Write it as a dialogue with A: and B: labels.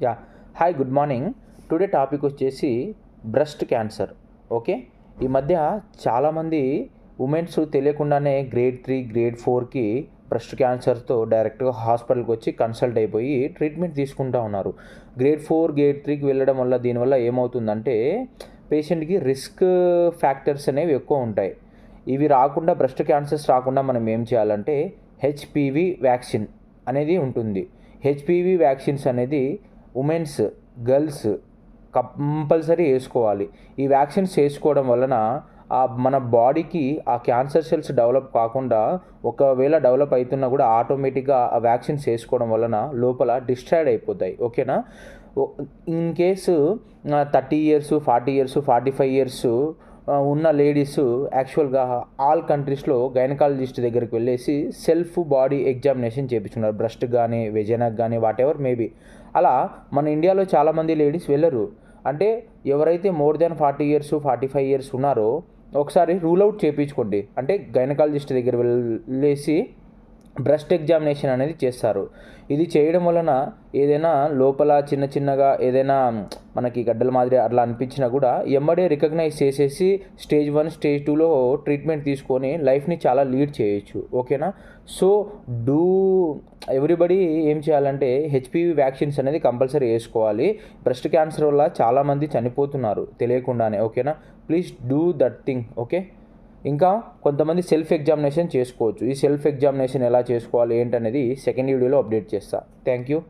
A: Yeah hi good morning. Today topic వచ్చేసి breast cancer. Okay, ఈ మధ్య చాలామంది ఉమెన్స్ తెలియకుండానే గ్రేడ్ 3 గ్రేడ్ 4కి బ్రెస్ట్ క్యాన్సర్తో డైరెక్ట్గా హాస్పిటల్కి వచ్చి కన్సల్ట్ అయిపోయి ట్రీట్మెంట్ తీసుకుంటూ ఉన్నారు. గ్రేడ్ 4 గ్రేడ్ 3కి వెళ్ళడం వల్ల దీనివల్ల ఏమవుతుందంటే పేషెంట్కి రిస్క్ ఫ్యాక్టర్స్ అనేవి ఎక్కువ ఉంటాయి. ఇవి రాకుండా, బ్రెస్ట్ క్యాన్సర్స్ రాకుండా మనం ఏం చేయాలంటే హెచ్పివి వ్యాక్సిన్ అనేది ఉంటుంది. హెచ్పివి వ్యాక్సిన్స్ అనేది ఉమెన్స్, గర్ల్స్ కంపల్సరీ వేసుకోవాలి. ఈ వ్యాక్సిన్స్ వేసుకోవడం వలన మన బాడీకి ఆ క్యాన్సర్ సెల్స్ డెవలప్ కాకుండా, ఒకవేళ డెవలప్ అవుతున్నా కూడా ఆటోమేటిక్గా ఆ వ్యాక్సిన్స్ వేసుకోవడం వలన లోపల డిస్ట్రాయిడ్ అయిపోతాయి. ఓకేనా? In case 30 years, 40 years, 45 years ఉన్న లేడీస్ యాక్చువల్గా ఆల్ కంట్రీస్లో గైనకాలజిస్ట్ దగ్గరికి వెళ్ళేసి సెల్ఫ్ బాడీ ఎగ్జామినేషన్ చేయించుకున్నారు. బ్రెస్ట్ కానీ, వెజైనాకి కానీ, వాట్ ఎవర్ మేబీ. అలా మన ఇండియాలో చాలామంది లేడీస్ వెళ్ళరు. అంటే ఎవరైతే మోర్ దాన్ 40 ఇయర్స్, 45 ఇయర్స్ ఉన్నారో ఒకసారి రూల్ అవుట్ చేయించుకోండి. అంటే గైనకాలజిస్ట్ దగ్గర వెళ్ళేసి బ్రెస్ట్ ఎగ్జామినేషన్ అనేది చేస్తారు. ఇది చేయడం వలన ఏదైనా లోపల చిన్న చిన్నగా ఏదైనా మనకి గడ్డల మాదిరి అట్లా అనిపించినా కూడా ఎమ్మడే రికగ్నైజ్ చేసేసి స్టేజ్ 1 స్టేజ్ 2లో ట్రీట్మెంట్ తీసుకొని లైఫ్ని చాలా లీడ్ చేయొచ్చు. ఓకేనా? సో ఎవ్రీబడి ఏం చేయాలంటే హెచ్పివి వ్యాక్సిన్స్ అనేది కంపల్సరీ వేసుకోవాలి. బ్రెస్ట్ క్యాన్సర్ వల్ల చాలామంది చనిపోతున్నారు తెలియకుండానే. ఓకేనా? Please do that thing. Okay, ఇంకా కొంతమంది సెల్ఫ్ ఎగ్జామినేషన్ చేసుకోవచ్చు. ఈ సెల్ఫ్ ఎగ్జామినేషన్ ఎలా చేసుకోవాలి ఏంటనేది సెకండ్ వీడియోలో అప్డేట్ చేస్తా. Thank you.